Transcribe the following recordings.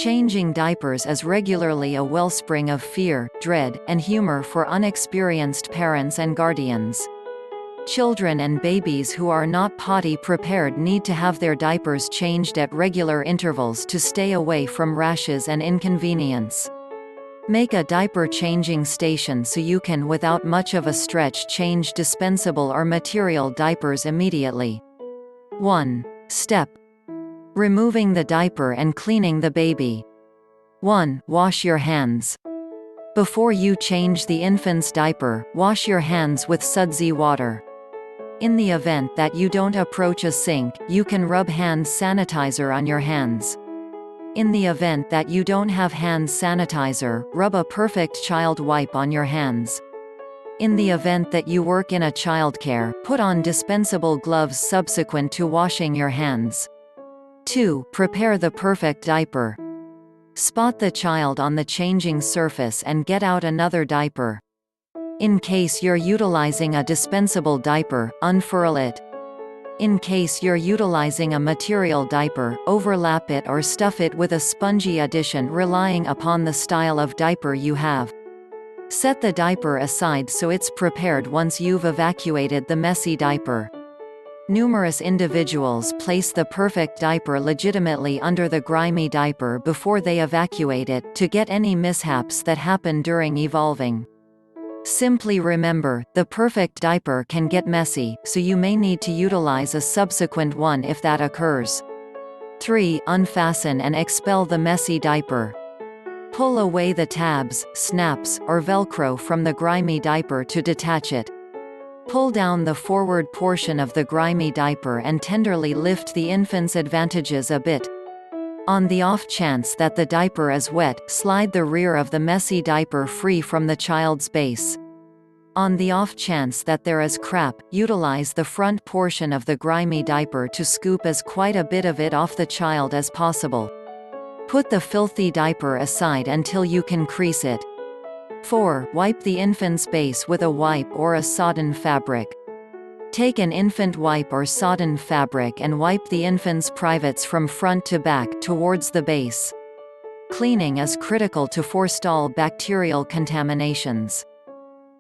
Changing diapers is regularly a wellspring of fear, dread, and humor for unexperienced parents and guardians. Children and babies who are not potty prepared need to have their diapers changed at regular intervals to stay away from rashes and inconvenience. Make a diaper changing station so you can, without much of a stretch, change dispensable or material diapers immediately. 1. Step: removing the diaper and cleaning the baby. 1. Wash your hands. Before you change the infant's diaper, wash your hands with sudsy water. In the event that you don't approach a sink, you can rub hand sanitizer on your hands. In the event that you don't have hand sanitizer, rub a perfect child wipe on your hands. In the event that you work in a childcare, put on dispensable gloves subsequent to washing your hands. 2. Prepare the perfect diaper. Spot the child on the changing surface and get out another diaper. In case you're utilizing a dispensable diaper, unfurl it. In case you're utilizing a material diaper, overlap it or stuff it with a spongy addition relying upon the style of diaper you have. Set the diaper aside so it's prepared once you've evacuated the messy diaper. Numerous individuals place the perfect diaper legitimately under the grimy diaper before they evacuate it, to get any mishaps that happen during evolving. Simply remember, the perfect diaper can get messy, so you may need to utilize a subsequent one if that occurs. 3. Unfasten and expel the messy diaper. Pull away the tabs, snaps, or Velcro from the grimy diaper to detach it. Pull down the forward portion of the grimy diaper and tenderly lift the infant's advantages a bit. On the off chance that the diaper is wet, slide the rear of the messy diaper free from the child's base. On the off chance that there is crap, utilize the front portion of the grimy diaper to scoop as quite a bit of it off the child as possible. Put the filthy diaper aside until you can crease it. 4. Wipe the infant's base with a wipe or a sodden fabric. Take an infant wipe or sodden fabric and wipe the infant's privates from front to back towards the base. Cleaning is critical to forestall bacterial contaminations.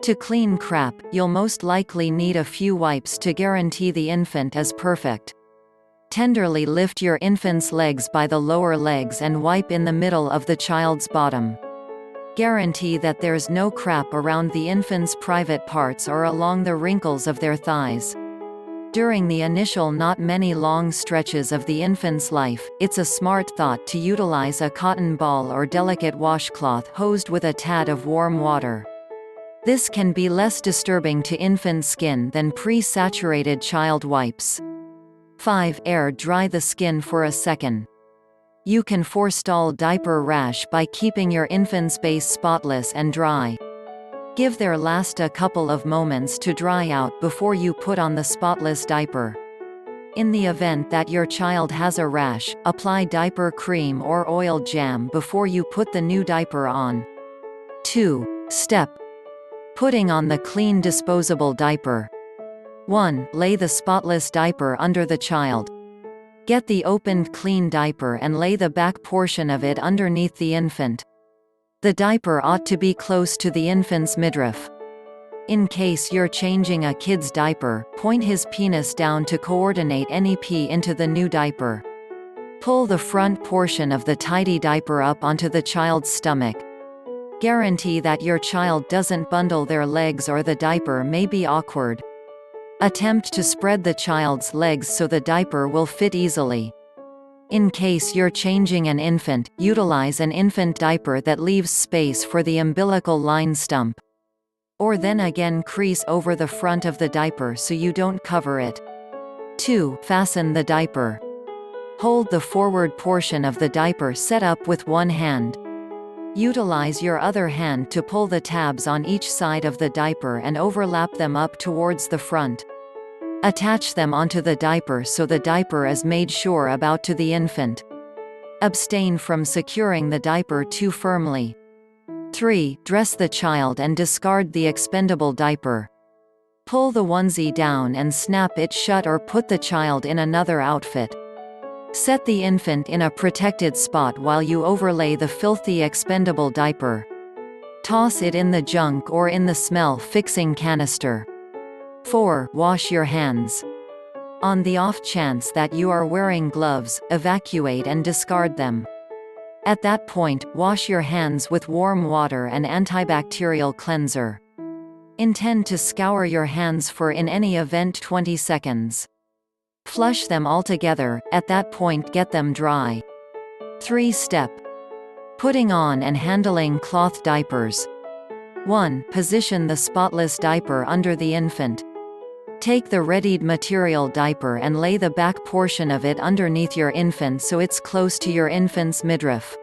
To clean crap, you'll most likely need a few wipes to guarantee the infant is perfect. Tenderly lift your infant's legs by the lower legs and wipe in the middle of the child's bottom. Guarantee that there's no crap around the infant's private parts or along the wrinkles of their thighs. During the initial not many long stretches of the infant's life, it's a smart thought to utilize a cotton ball or delicate washcloth hosed with a tad of warm water. This can be less disturbing to infant skin than pre-saturated child wipes. 5. Air dry the skin for a second. You can forestall diaper rash by keeping your infant's base spotless and dry. Give their last a couple of moments to dry out before you put on the spotless diaper. In the event that your child has a rash, apply diaper cream or oil jam before you put the new diaper on. 2. Step: putting on the clean disposable diaper. 1. Lay the spotless diaper under the child. Get the opened clean diaper and lay the back portion of it underneath the infant. The diaper ought to be close to the infant's midriff. In case you're changing a kid's diaper, point his penis down to coordinate any pee into the new diaper. Pull the front portion of the tidy diaper up onto the child's stomach. Guarantee that your child doesn't bundle their legs or the diaper may be awkward. Attempt to spread the child's legs so the diaper will fit easily. In case you're changing an infant, utilize an infant diaper that leaves space for the umbilical line stump. Or then again crease over the front of the diaper so you don't cover it. 2. Fasten the diaper. Hold the forward portion of the diaper set up with one hand. Utilize your other hand to pull the tabs on each side of the diaper and overlap them up towards the front. Attach them onto the diaper so the diaper is made sure about to the infant. Abstain from securing the diaper too firmly. 3. Dress the child and discard the expendable diaper. Pull the onesie down and snap it shut or put the child in another outfit. Set the infant in a protected spot while you overlay the filthy expendable diaper. Toss it in the junk or in the smell-fixing canister. 4. Wash your hands. On the off chance that you are wearing gloves, evacuate and discard them. At that point, wash your hands with warm water and antibacterial cleanser. Intend to scour your hands for in any event 20 seconds. Flush them altogether, at that point get them dry. 3-step. Putting on and handling cloth diapers. 1. Position the spotless diaper under the infant. Take the readied material diaper and lay the back portion of it underneath your infant so it's close to your infant's midriff.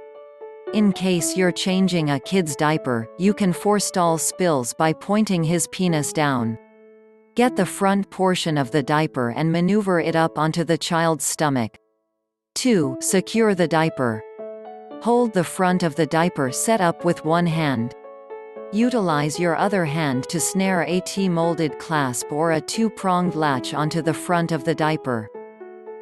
In case you're changing a kid's diaper, you can forestall spills by pointing his penis down. Get the front portion of the diaper and maneuver it up onto the child's stomach. 2. Secure the diaper. Hold the front of the diaper set up with one hand. Utilize your other hand to snare a T-molded clasp or a two-pronged latch onto the front of the diaper.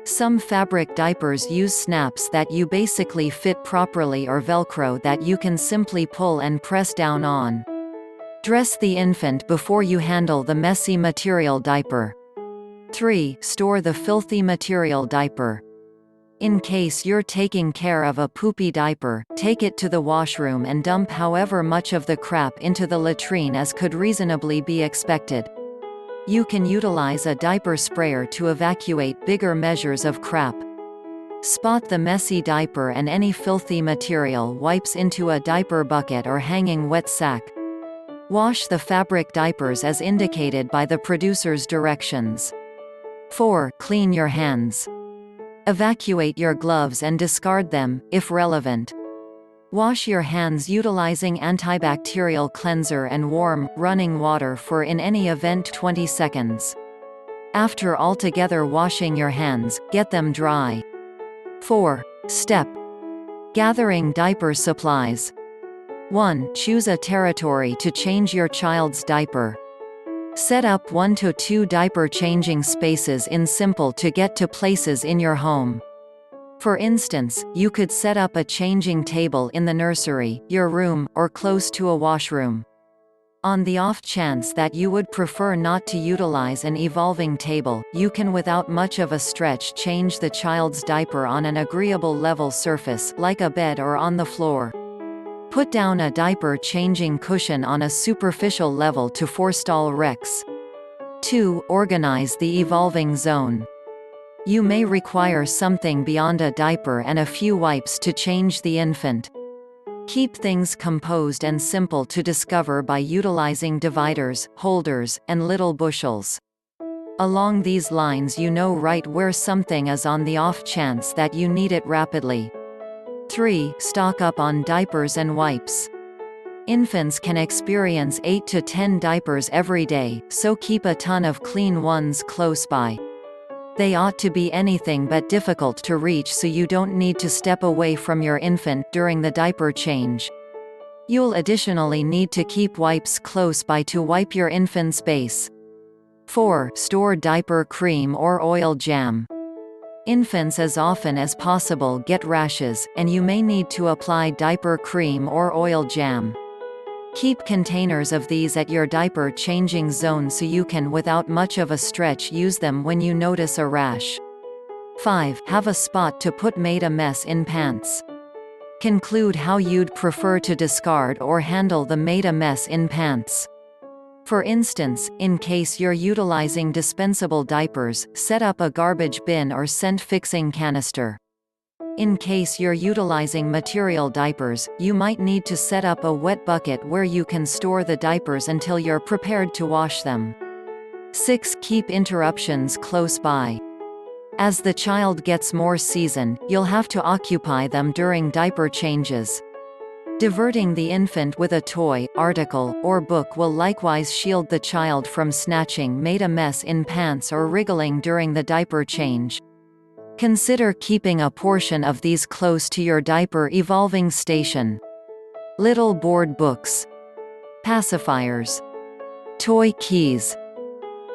Some fabric diapers use snaps that you basically fit properly or Velcro that you can simply pull and press down on. Dress the infant before you handle the messy material diaper. 3. Store the filthy material diaper. In case you're taking care of a poopy diaper, take it to the washroom and dump however much of the crap into the latrine as could reasonably be expected. You can utilize a diaper sprayer to evacuate bigger measures of crap. Spot the messy diaper and any filthy material wipes into a diaper bucket or hanging wet sack. Wash the fabric diapers as indicated by the producer's directions. 4. Clean your hands. Evacuate your gloves and discard them, if relevant. Wash your hands utilizing antibacterial cleanser and warm, running water for in any event 20 seconds. After altogether washing your hands, get them dry. 4-step. Gathering diaper supplies. 1. Choose a territory to change your child's diaper. Set up 1 to 2 diaper changing spaces in simple to get to places in your home. For instance, you could set up a changing table in the nursery, your room, or close to a washroom. On the off chance that you would prefer not to utilize an evolving table, you can without much of a stretch change the child's diaper on an agreeable level surface like a bed or on the floor. Put down a diaper changing cushion on a superficial level to forestall wrecks. 2. Organize the evolving zone. You may require something beyond a diaper and a few wipes to change the infant. Keep things composed and simple to discover by utilizing dividers, holders, and little bushels. Along these lines you know right where something is on the off chance that you need it rapidly. 3. Stock up on diapers and wipes. Infants can experience 8 to 10 diapers every day, so keep a ton of clean ones close by. They ought to be anything but difficult to reach so you don't need to step away from your infant during the diaper change. You'll additionally need to keep wipes close by to wipe your infant's base. 4. Store diaper cream or oil jam. Infants as often as possible get rashes, and you may need to apply diaper cream or oil jam. Keep containers of these at your diaper changing zone so you can without much of a stretch use them when you notice a rash. 5. Have a spot to put made a mess in pants. Conclude how you'd prefer to discard or handle the made a mess in pants. For instance, in case you're utilizing dispensable diapers, set up a garbage bin or scent-fixing canister. In case you're utilizing material diapers, you might need to set up a wet bucket where you can store the diapers until you're prepared to wash them. 6. Keep interruptions close by. As the child gets more seasoned, you'll have to occupy them during diaper changes. Diverting the infant with a toy, article, or book will likewise shield the child from snatching made a mess in pants or wriggling during the diaper change. Consider keeping a portion of these close to your diaper evolving station. Little board books. Pacifiers. Toy keys.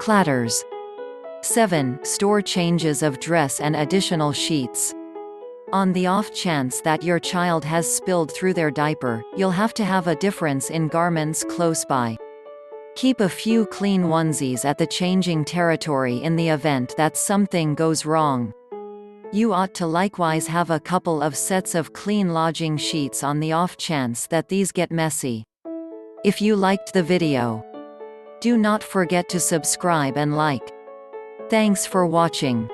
Clatters. 7. Store changes of dress and additional sheets. On the off chance that your child has spilled through their diaper, you'll have to have a difference in garments close by. Keep a few clean onesies at the changing territory in the event that something goes wrong. You ought to likewise have a couple of sets of clean lodging sheets on the off chance that these get messy. If you liked the video, do not forget to subscribe and like. Thanks for watching.